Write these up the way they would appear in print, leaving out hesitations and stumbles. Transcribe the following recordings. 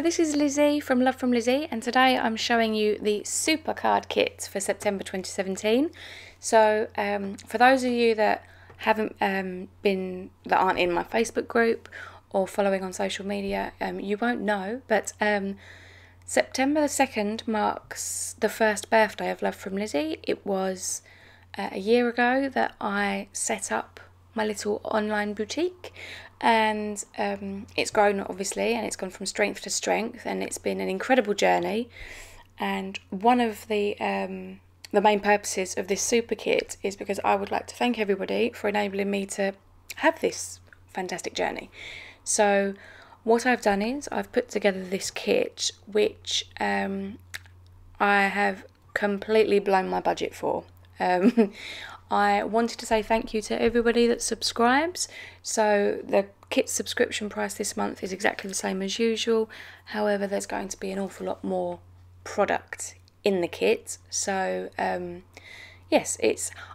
this is Lizzie from Love from Lizzie, and today I'm showing you the super card kit for September 2017. So for those of you that haven't aren't in my Facebook group or following on social media, you won't know, but September the 2nd marks the first birthday of Love from Lizzie. It was a year ago that I set up my little online boutique, and it's grown obviously, and it's gone from strength to strength, and it's been an incredible journey. And one of the main purposes of this super kit is because I would like to thank everybody for enabling me to have this fantastic journey. So what I've done is I've put together this kit which I have completely blown my budget for. I wanted to say thank you to everybody that subscribes. So the kit subscription price this month is exactly the same as usual. However, there's going to be an awful lot more product in the kit. So yes,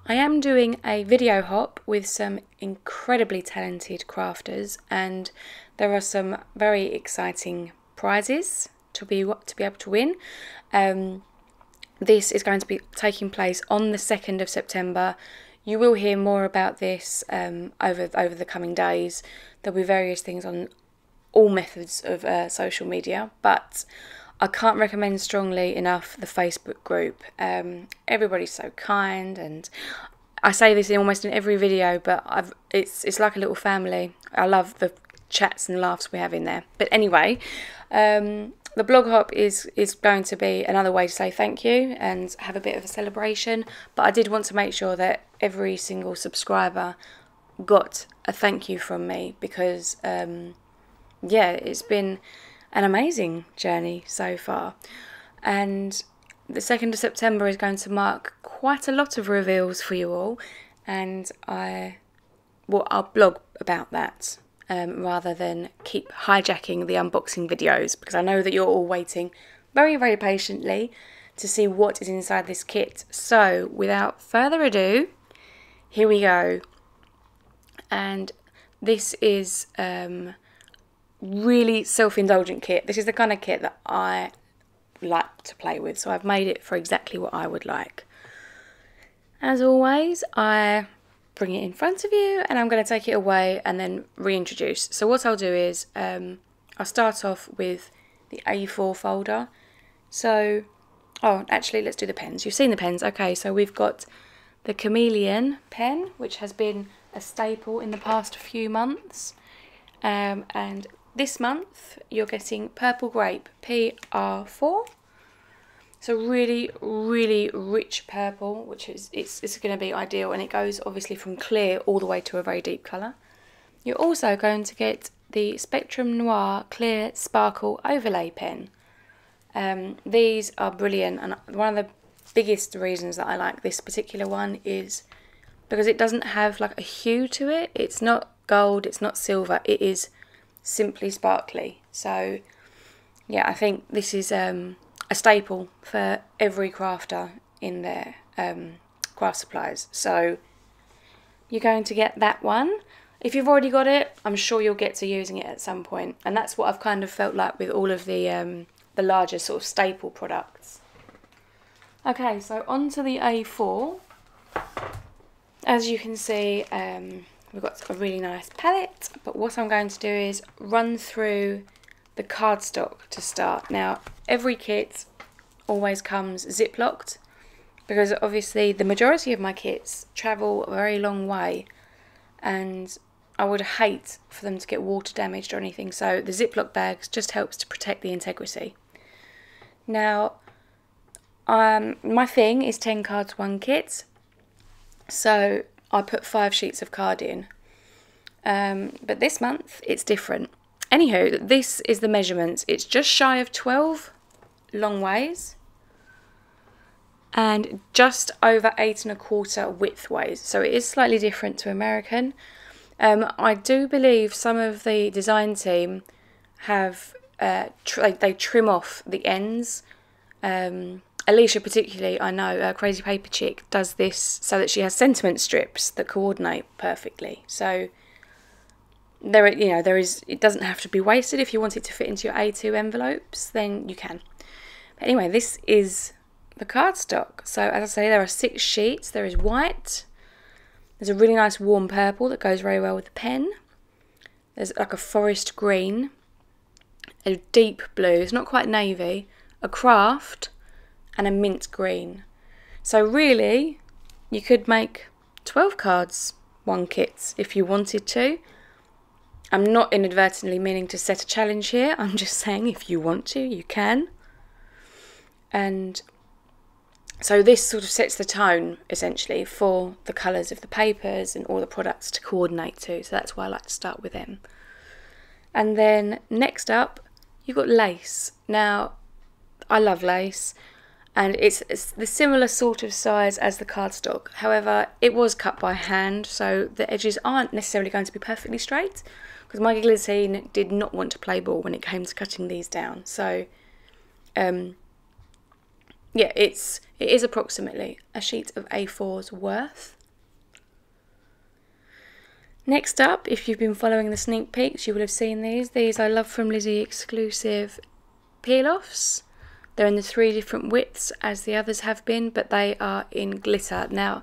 I am doing a video hop with some incredibly talented crafters, and there are some very exciting prizes to be able to win. This is going to be taking place on the 2nd of September. You will hear more about this over the coming days. There'll be various things on all methods of social media, but I can't recommend strongly enough the Facebook group. Everybody's so kind, and I say this almost in every video, but it's like a little family. I love the chats and laughs we have in there. But anyway, the blog hop is going to be another way to say thank you and have a bit of a celebration, but I did want to make sure that every single subscriber got a thank you from me, because yeah, it's been an amazing journey so far. And the 2nd of September is going to mark quite a lot of reveals for you all, and I'll blog about that. Rather than keep hijacking the unboxing videos, because I know that you're all waiting very, very patiently to see what is inside this kit. So without further ado, here we go. And this is really self-indulgent kit. This is the kind of kit that I like to play with, so I've made it for exactly what I would like. As always, I bring it in front of you, and I'm going to take it away and then reintroduce. So what I'll do is I'll start off with the A4 folder. So, oh, actually, let's do the pens. You've seen the pens. Okay, so we've got the Chameleon pen, which has been a staple in the past few months. And this month, you're getting Purple Grape PR4. So really, really rich purple, which is it's going to be ideal, and it goes obviously from clear all the way to a very deep colour. You're also going to get the Spectrum Noir Clear Sparkle Overlay pen. These are brilliant, and one of the biggest reasons that I like this particular one is because it doesn't have like a hue to it. It's not gold, it's not silver, it is simply sparkly. So yeah, I think this is a staple for every crafter in their craft supplies. So you're going to get that one. If you've already got it, I'm sure you'll get to using it at some point, and that's what I've kind of felt like with all of the larger sort of staple products. Okay, so on to the A4. As you can see, we've got a really nice palette, but what I'm going to do is run through the cardstock to start. Now, every kit always comes ziplocked, because obviously the majority of my kits travel a very long way, and I would hate for them to get water damaged or anything, so the ziplock bags just helps to protect the integrity. Now, my thing is 10 cards, 1 kit, so I put 5 sheets of card in, but this month it's different. Anywho, this is the measurements. It's just shy of 12 long ways and just over 8 1/4 width ways. So it is slightly different to American. I do believe some of the design team have, they trim off the ends. Alicia particularly, I know, Crazy Paper Chick, does this so that she has sentiment strips that coordinate perfectly. So it doesn't have to be wasted. If you want it to fit into your A2 envelopes, then you can. But anyway, this is the cardstock. So as I say, there are 6 sheets. There is white. There's a really nice warm purple that goes very well with the pen. There's like a forest green, a deep blue, it's not quite navy, a craft, and a mint green. So really, you could make 12 cards, 1 kit, if you wanted to. I'm not inadvertently meaning to set a challenge here, I'm just saying if you want to, you can. And so this sort of sets the tone, essentially, for the colours of the papers and all the products to coordinate to, so that's why I like to start with them. And then next up, you've got lace. Now, I love lace, and it's the similar sort of size as the cardstock. However, it was cut by hand, so the edges aren't necessarily going to be perfectly straight, because my guillotine did not want to play ball when it came to cutting these down. So, yeah, it is approximately a sheet of A4's worth. Next up, if you've been following the sneak peeks, you will have seen these. These I Love from Lizi exclusive peel-offs. They're in the 3 different widths as the others have been, but they are in glitter. Now,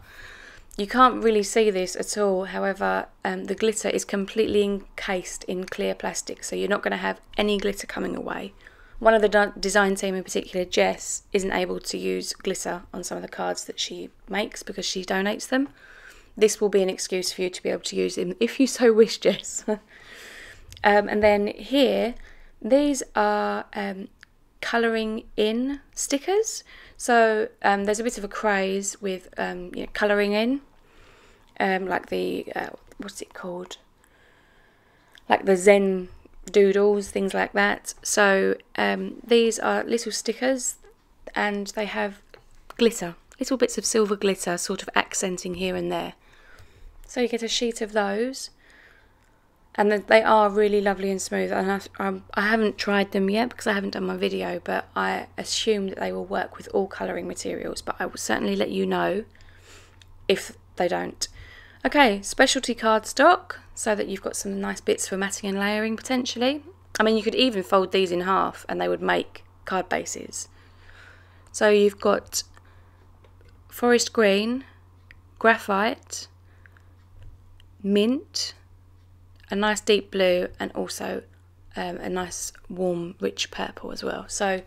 you can't really see this at all, however, the glitter is completely encased in clear plastic, so you're not going to have any glitter coming away. One of the design team in particular, Jess, isn't able to use glitter on some of the cards that she makes because she donates them. This will be an excuse for you to be able to use them if you so wish, Jess. And then here, these are colouring in stickers. So there's a bit of a craze with colouring in, like the, what's it called? Like the Zen doodles, things like that. So these are little stickers and they have glitter, little bits of silver glitter sort of accenting here and there. So you get a sheet of those, and they are really lovely and smooth, and I haven't tried them yet because I haven't done my video, but I assume that they will work with all colouring materials, but I will certainly let you know if they don't. Okay, specialty cardstock, so that you've got some nice bits for matting and layering potentially. I mean, you could even fold these in half and they would make card bases. So you've got forest green, graphite, mint, a nice deep blue, and also a nice warm rich purple as well. So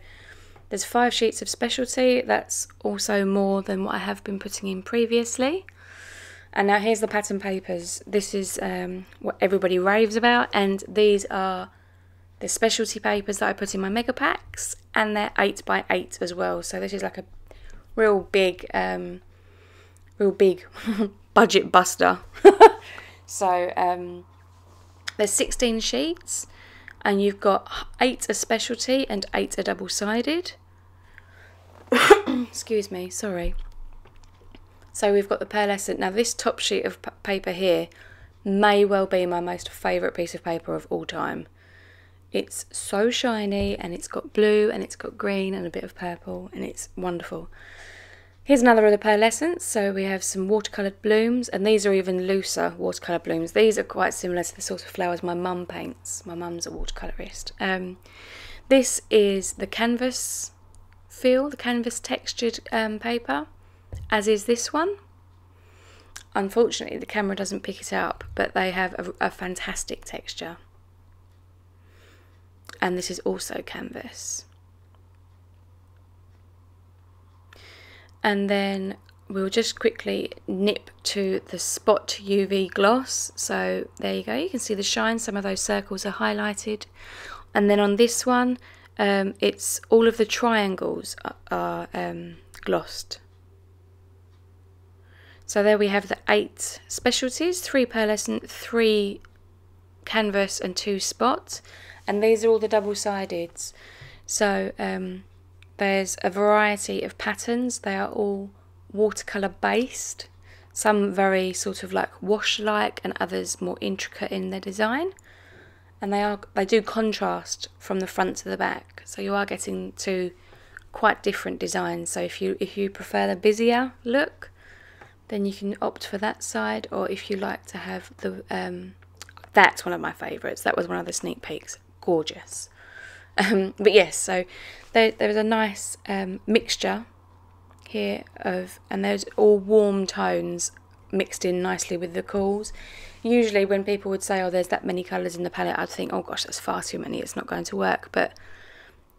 there's 5 sheets of specialty. That's also more than what I have been putting in previously. And now here's the pattern papers. This is what everybody raves about, and these are the specialty papers that I put in my mega packs, and they're 8 by 8 as well. So this is like a real big budget buster. So there's 16 sheets, and you've got 8 are specialty and 8 are double-sided. Excuse me, sorry. So we've got the pearlescent. Now this top sheet of paper here may well be my most favourite piece of paper of all time. It's so shiny, and it's got blue and it's got green and a bit of purple, and it's wonderful. Here's another of the pearlescents. So we have some watercoloured blooms, and these are even looser watercolour blooms. These are quite similar to the sort of flowers my mum paints. My mum's a watercolourist. This is the canvas feel, the canvas textured paper, as is this one. Unfortunately, the camera doesn't pick it up, but they have a fantastic texture. And this is also canvas. And then we'll just quickly nip to the Spot UV gloss. So there you go, you can see the shine, some of those circles are highlighted. And then on this one, it's all of the triangles are glossed. So there we have the 8 specialties, 3 pearlescent, 3 canvas and 2 spot. And these are all the double-sideds. So there's a variety of patterns. They are all watercolour based. Some very sort of like wash-like, and others more intricate in their design. And they do contrast from the front to the back. So you are getting to quite different designs. So if you prefer the busier look, then you can opt for that side, or if you like to have the that's one of my favourites. That was one of the sneak peeks. Gorgeous. But yes, so there was a nice mixture here of, and there's all warm tones mixed in nicely with the cools. Usually when people would say, oh, there's that many colours in the palette, I'd think, oh gosh, that's far too many, it's not going to work. But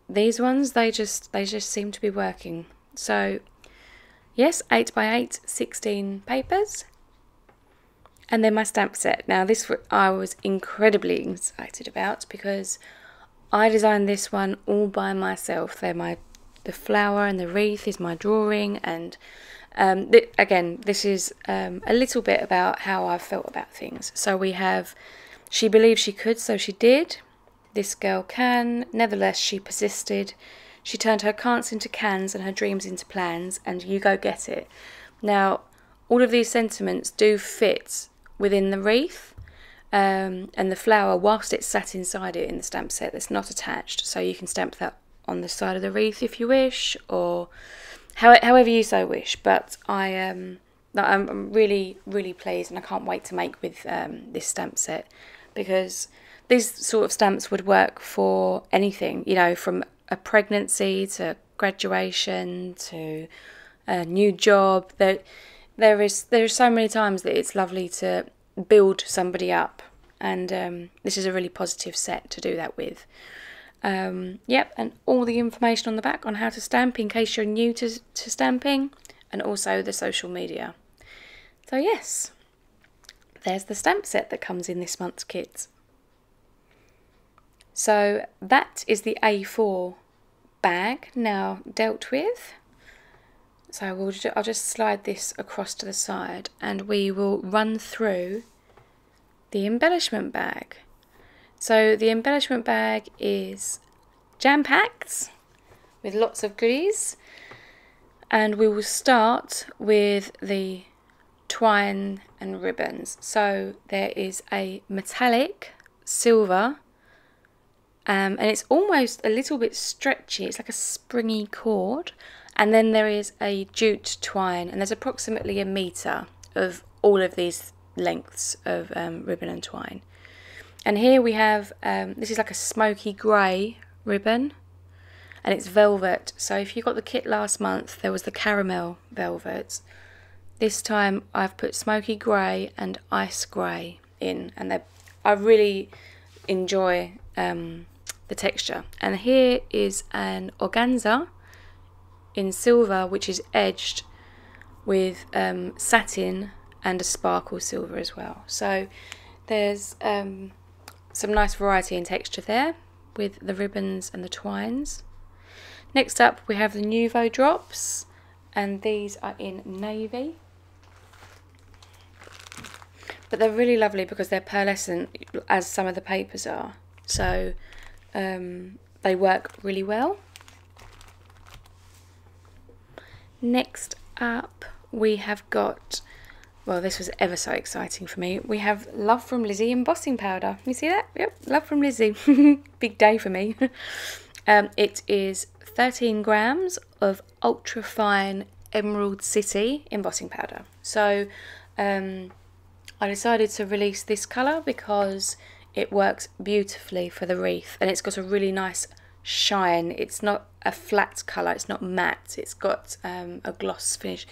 these ones, they just seem to be working. So yes, 8x8, 16 papers. And then my stamp set. Now this I was incredibly excited about, because I designed this one all by myself. The flower and the wreath is my drawing, and again, this is a little bit about how I felt about things. So we have, she believed she could, so she did. This girl can, nevertheless she persisted. She turned her can'ts into cans and her dreams into plans, and you go get it. Now, all of these sentiments do fit within the wreath and the flower, whilst it's sat inside it in the stamp set that's not attached. So you can stamp that on the side of the wreath if you wish, or however you so wish. But I'm really, really pleased, and I can't wait to make with this stamp set, because these sort of stamps would work for anything, you know, from a pregnancy to graduation to a new job. There are so many times that it's lovely to build somebody up, and this is a really positive set to do that with. Yep, and all the information on the back on how to stamp in case you're new to stamping, and also the social media. So yes, there's the stamp set that comes in this month's kit. So that is the A4 bag now dealt with. So I'll just slide this across to the side, and we will run through the embellishment bag. So the embellishment bag is jam-packed with lots of goodies, and we will start with the twine and ribbons. So there is a metallic silver, and it's almost a little bit stretchy. It's like a springy cord. And then there is a jute twine, and there's approximately 1 metre of all of these lengths of ribbon and twine. And here we have, this is like a smoky grey ribbon, and it's velvet. So if you got the kit last month, there was the caramel velvet. This time I've put smoky grey and ice grey in, and I really enjoy the texture. And here is an organza in silver, which is edged with satin and a sparkle silver as well. So there's some nice variety in texture there with the ribbons and the twines. Next up we have the Nuvo drops, and these are in navy. But they're really lovely because they're pearlescent, as some of the papers are. So they work really well. Next up we have got, well, this was ever so exciting for me. We have Love from Lizi embossing powder. You see that? Yep, Love from Lizi. Big day for me. It is 13 grams of ultra fine Emerald City embossing powder. So I decided to release this colour because it works beautifully for the wreath, and it's got a really nice shine. It's not a flat colour, it's not matte, it's got a gloss finish.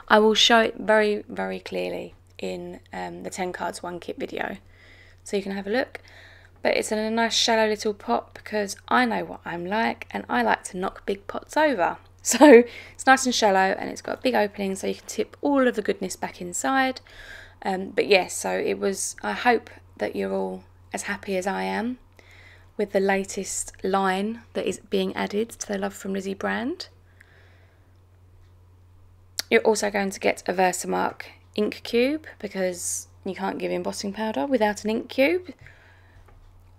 I will show it very, very clearly in the 10 cards 1 kit video, so you can have a look. But it's in a nice shallow little pot, because I know what I'm like, and I like to knock big pots over. So it's nice and shallow, and it's got a big opening so you can tip all of the goodness back inside. But yes, so it was, I hope that you're all as happy as I am with the latest line that is being added to the Love from Lizi brand. You're also going to get a Versamark ink cube, because you can't give embossing powder without an ink cube.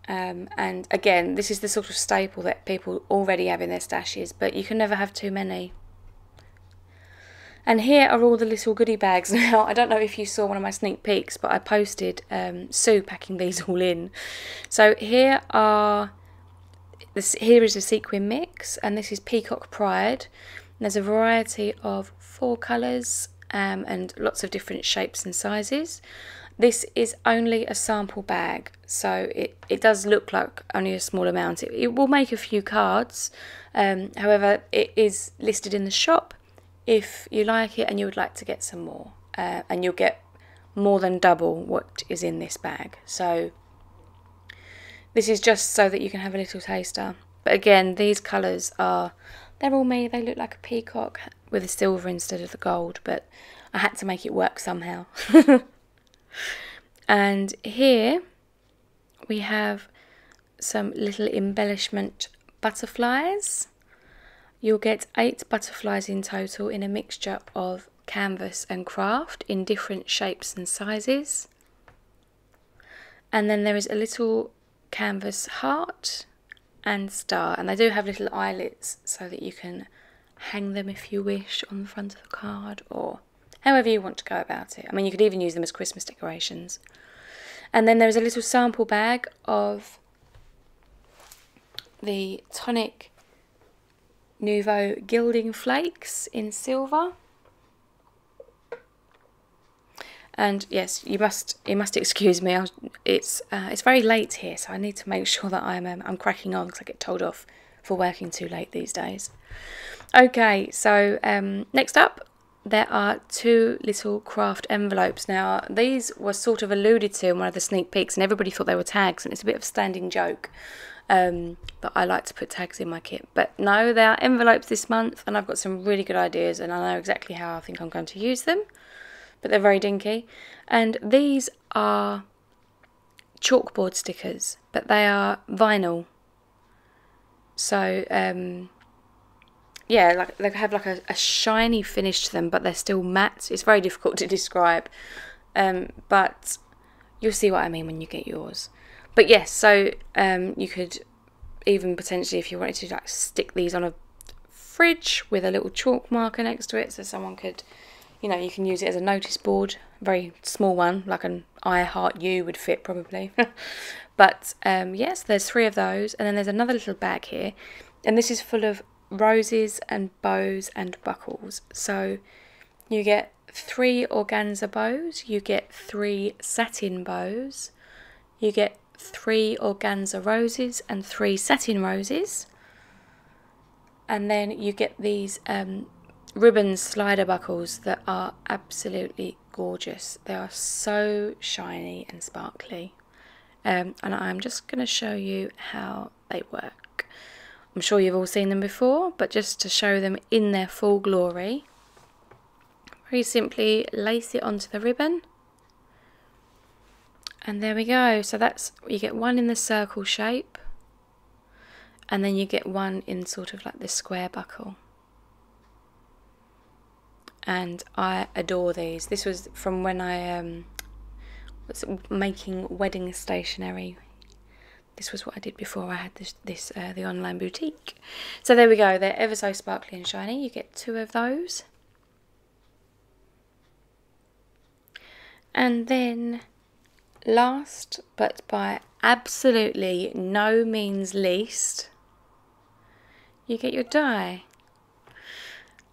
And again, this is the sort of staple that people already have in their stashes, but you can never have too many. And here are all the little goodie bags. Now, I don't know if you saw one of my sneak peeks, but I posted Sue packing these all in. So here is a sequin mix, and this is Peacock Pride. And there's a variety of 4 colours and lots of different shapes and sizes. This is only a sample bag, so it does look like only a small amount. It will make a few cards, however it is listed in the shop if you like it and you would like to get some more, and you'll get more than double what is in this bag. So this is just so that you can have a little taster. But again, these colours they're all me. They look like a peacock with the silver instead of the gold, but I had to make it work somehow. And here we have some little embellishment butterflies. You'll get 8 butterflies in total in a mixture of canvas and craft in different shapes and sizes. And then there is a little canvas heart and star, and they do have little eyelets so that you can hang them if you wish on the front of the card, or however you want to go about it. I mean, you could even use them as Christmas decorations. And then there's a little sample bag of the Tonic Nouveau Gilding Flakes in silver. And yes, you must excuse me. It's very late here, so I need to make sure that I'm cracking on, because I get told off for working too late these days. Okay, so next up, there are 2 little craft envelopes. Now, these were sort of alluded to in one of the sneak peeks, and everybody thought they were tags, and it's a bit of a standing joke. But I like to put tags in my kit. But no, they are envelopes this month, and I've got some really good ideas, and I know exactly how I think I'm going to use them. But they're very dinky. And these are chalkboard stickers, but they are vinyl. So, yeah, like they have like a shiny finish to them, but they're still matte. It's very difficult to describe, but you'll see what I mean when you get yours. But yes, so you could even potentially, if you wanted to, like stick these on a fridge with a little chalk marker next to it, so someone could, you know, you can use it as a notice board, a very small one, like an I Heart You would fit probably. But yes, there's 3 of those, and then there's another little bag here, and this is full of roses and bows and buckles. So you get 3 organza bows, you get 3 satin bows, you get 3 organza roses and 3 satin roses, and then you get these ribbon slider buckles that are absolutely gorgeous. They are so shiny and sparkly, and I'm just going to show you how they work. I'm sure you've all seen them before, but just to show them in their full glory, very simply lace it onto the ribbon, and there we go. So that's, you get one in the circle shape, and then you get one in sort of like the square buckle. And I adore these. This was from when I was making wedding stationery. This was what I did before I had the online boutique. So there we go. They're ever so sparkly and shiny. You get 2 of those. And then last, but by absolutely no means least, you get your die.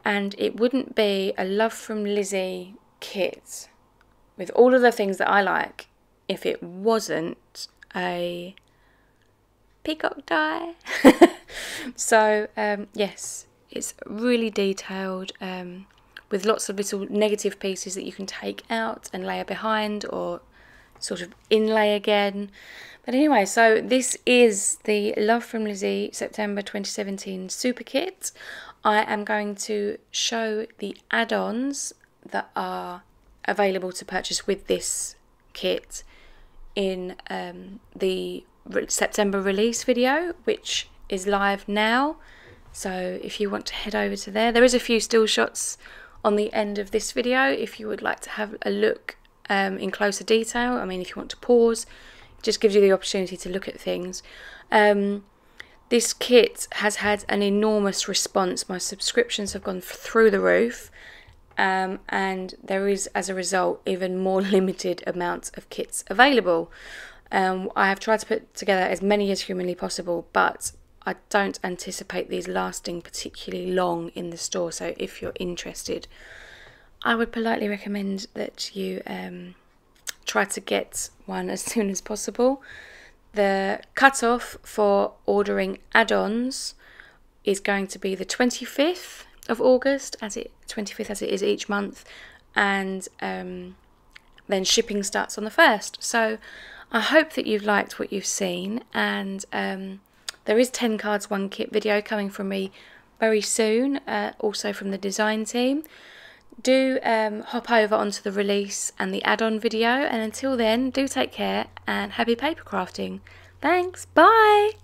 And it wouldn't be a Love from Lizi kit with all of the things that I like if it wasn't a peacock die. So yes, it's really detailed, with lots of little negative pieces that you can take out and layer behind or sort of inlay again. But anyway, so this is the Love from Lizi September 2017 Super Kit. I am going to show the add-ons that are available to purchase with this kit in the September release video, which is live now. So if you want to head over to there is a few still shots on the end of this video if you would like to have a look in closer detail. I mean, if you want to pause, it just gives you the opportunity to look at things. This kit has had an enormous response. My subscriptions have gone through the roof, and there is, as a result, even more limited amounts of kits available. I have tried to put together as many as humanly possible, but I don't anticipate these lasting particularly long in the store. So if you're interested, I would politely recommend that you try to get one as soon as possible. The cut-off for ordering add-ons is going to be the 25th of August, 25th as it is each month, and then shipping starts on the 1st. So I hope that you've liked what you've seen, and there is 10 cards 1 kit video coming from me very soon, also from the design team. Do hop over onto the release and the add-on video, and until then, do take care and happy paper crafting. Thanks, bye!